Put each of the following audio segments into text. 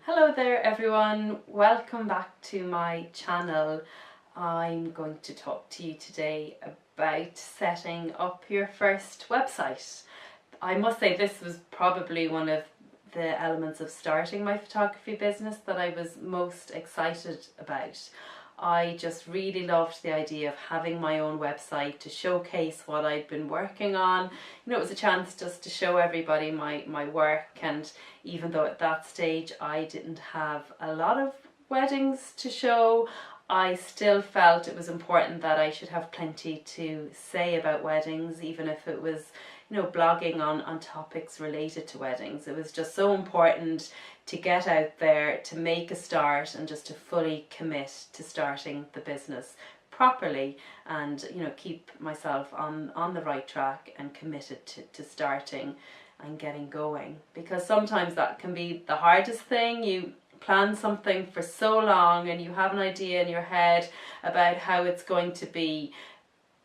Hello there everyone, welcome back to my channel. I'm going to talk to you today about setting up your first website. I must say this was probably one of the elements of starting my photography business that I was most excited about. I just really loved the idea of having my own website to showcase what I'd been working on. It was a chance just to show everybody my work, and even though at that stage I didn't have a lot of weddings to show, I still felt it was important that I should have plenty to say about weddings, even if it was blogging on topics related to weddings. It was just so important to get out there, to make a start, and just to fully commit to starting the business properly, and keep myself on the right track and committed to starting and getting going, because sometimes that can be the hardest thing. You plan something for so long and you have an idea in your head about how it's going to be,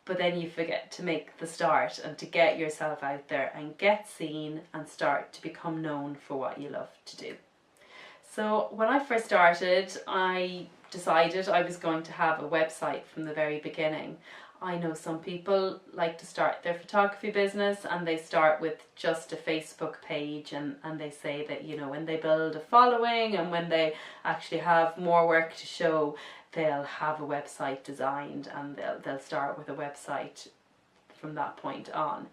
but then you forget to make the start and to get yourself out there and get seen and start to become known for what you love to do. So when I first started, I decided I was going to have a website from the very beginning. I know some people like to start their photography business and they start with just a Facebook page, and they say that when they build a following and when they actually have more work to show, they'll have a website designed and they'll start with a website from that point on.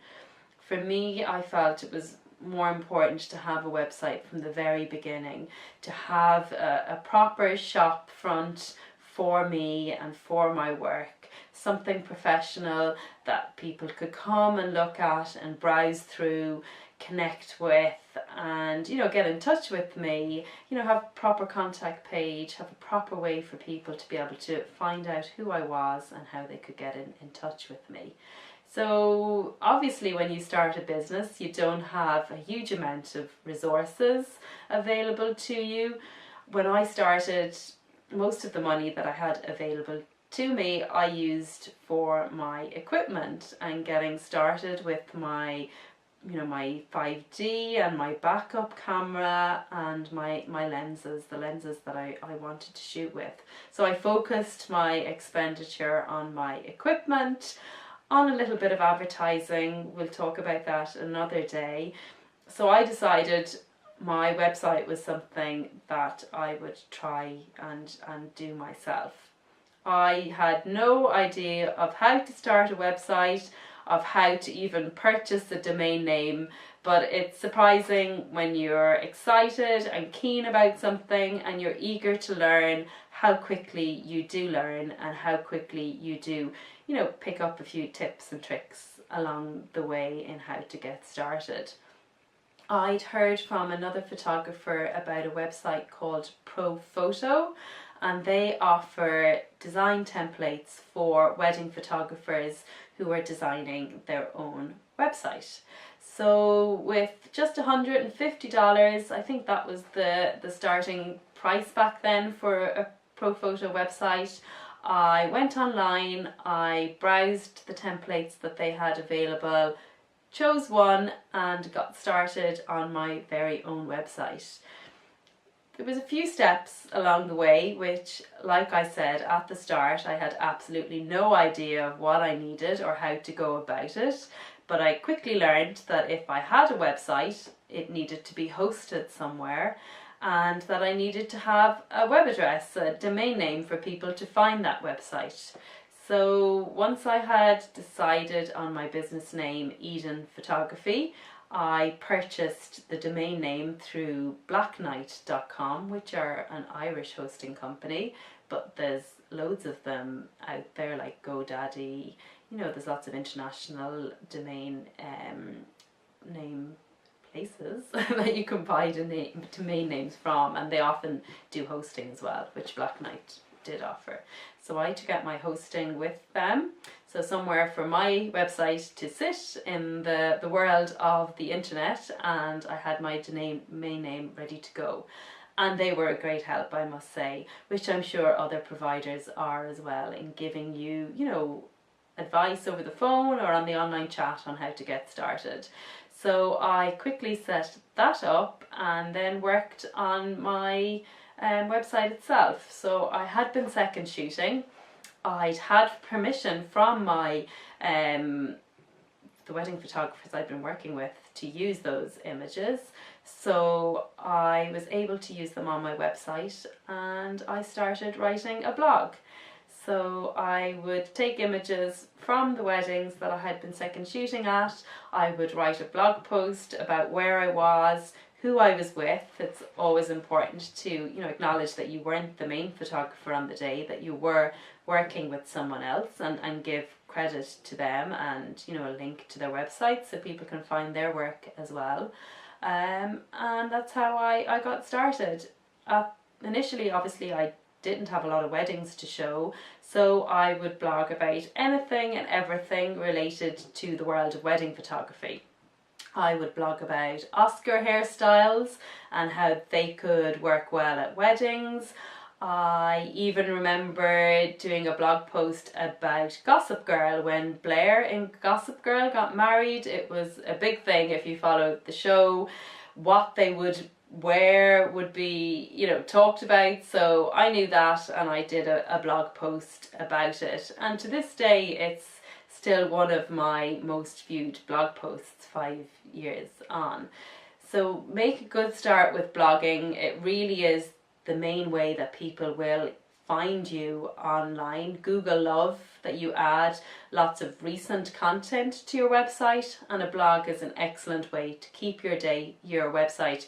For me, I felt it was more important to have a website from the very beginning, to have a proper shop front for me and for my work, something professional that people could come and look at and browse through, connect with, and get in touch with me, have a proper contact page, have a proper way for people to be able to find out who I was and how they could get in touch with me. So obviously when you start a business, you don't have a huge amount of resources available to you. When I started, most of the money that I had available to me I used for my equipment and getting started with my my 5D and my backup camera and my lenses, the lenses that I wanted to shoot with. So I focused my expenditure on my equipment, on a little bit of advertising. We'll talk about that another day. So I decided my website was something that I would try and do myself. I had no idea of how to start a website, of how to even purchase a domain name, but it's surprising when you're excited and keen about something and you're eager to learn, how quickly you do learn and how quickly you do pick up a few tips and tricks along the way in how to get started. I'd heard from another photographer about a website called Profoto, and they offer design templates for wedding photographers who are designing their own website. So with just $150, I think that was the starting price back then for a Profoto website, I went online, I browsed the templates that they had available, chose one and got started on my very own website. There was a few steps along the way which, like I said at the start, I had absolutely no idea of what I needed or how to go about it, but I quickly learned that if I had a website, it needed to be hosted somewhere, and that I needed to have a web address, a domain name for people to find that website. So once I had decided on my business name, Eden Photography, I purchased the domain name through Blacknight.com, which are an Irish hosting company, but there's loads of them out there like GoDaddy. There's lots of international domain name places that you can buy domain names from, and they often do hosting as well, which Blacknight did offer. So I took out my hosting with them, so somewhere for my website to sit in the world of the internet, and I had my domain name ready to go. And they were a great help, I must say, which I'm sure other providers are as well, in giving you, advice over the phone or on the online chat on how to get started. So I quickly set that up and then worked on my website itself. So I had been second shooting. I'd had permission from my the wedding photographers I'd been working with to use those images. So I was able to use them on my website, and I started writing a blog. So I would take images from the weddings that I had been second shooting at. I would write a blog post about where I was, who I was with. It's always important to, you know, acknowledge that you weren't the main photographer on the day, that you were working with someone else, and give credit to them, and, you know, a link to their website so people can find their work as well. And that's how I got started. Initially, obviously, I didn't have a lot of weddings to show, so I would blog about anything and everything related to the world of wedding photography. I would blog about Oscar hairstyles and how they could work well at weddings. I even remember doing a blog post about Gossip Girl. When Blair in Gossip Girl got married, it was a big thing if you followed the show. What they would wear would be, you know, talked about. So I knew that, and I did a blog post about it. And to this day, it's still one of my most viewed blog posts 5 years on. So make a good start with blogging. It really is the main way that people will find you online. Google love that you add lots of recent content to your website, and a blog is an excellent way to keep your website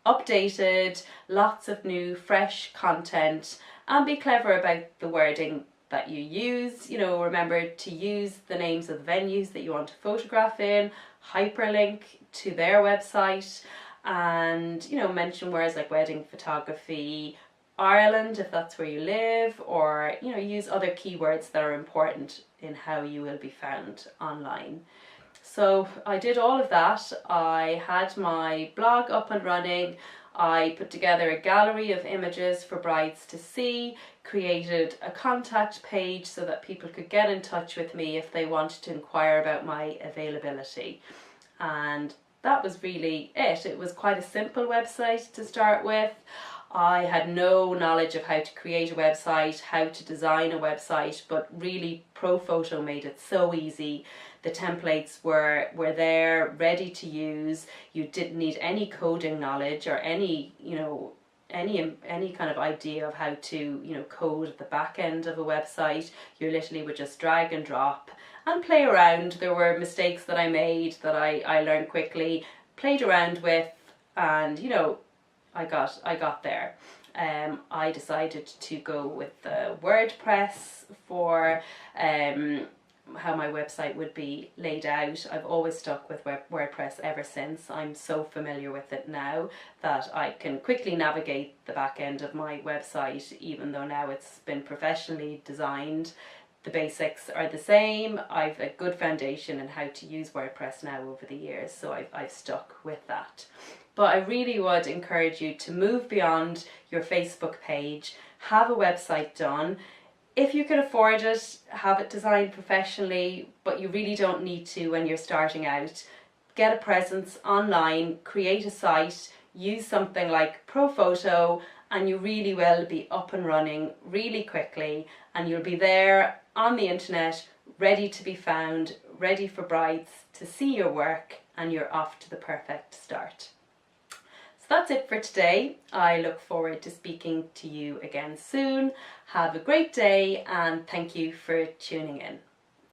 updated, lots of new fresh content, and be clever about the wording that you use. You know, remember to use the names of the venues that you want to photograph in, hyperlink to their website, and, you know, mention words like wedding photography Ireland if that's where you live, or, you know, use other keywords that are important in how you will be found online. So I did all of that. I had my blog up and running. I put together a gallery of images for brides to see, created a contact page so that people could get in touch with me if they wanted to inquire about my availability. And that was really it. It was quite a simple website to start with. I had no knowledge of how to create a website, how to design a website, but really ProPhoto made it so easy. The templates were there, ready to use. You didn't need any coding knowledge or any, you know, any kind of idea of how to, you know, code at the back end of a website. You literally would just drag and drop and play around. There were mistakes that I made that I learned quickly, played around with, and, you know, I got there. I decided to go with WordPress for how my website would be laid out. I've always stuck with WordPress ever since. I'm so familiar with it now that I can quickly navigate the back end of my website, even though now it's been professionally designed. The basics are the same. I've a good foundation in how to use WordPress now over the years, so I've stuck with that. But I really would encourage you to move beyond your Facebook page, have a website done. If you can afford it, have it designed professionally, but you really don't need to when you're starting out. Get a presence online, create a site, use something like ProPhoto, and you really will be up and running really quickly, and you'll be there on the internet, ready to be found, ready for brides to see your work, and you're off to the perfect start. So that's it for today. I look forward to speaking to you again soon. Have a great day, and thank you for tuning in.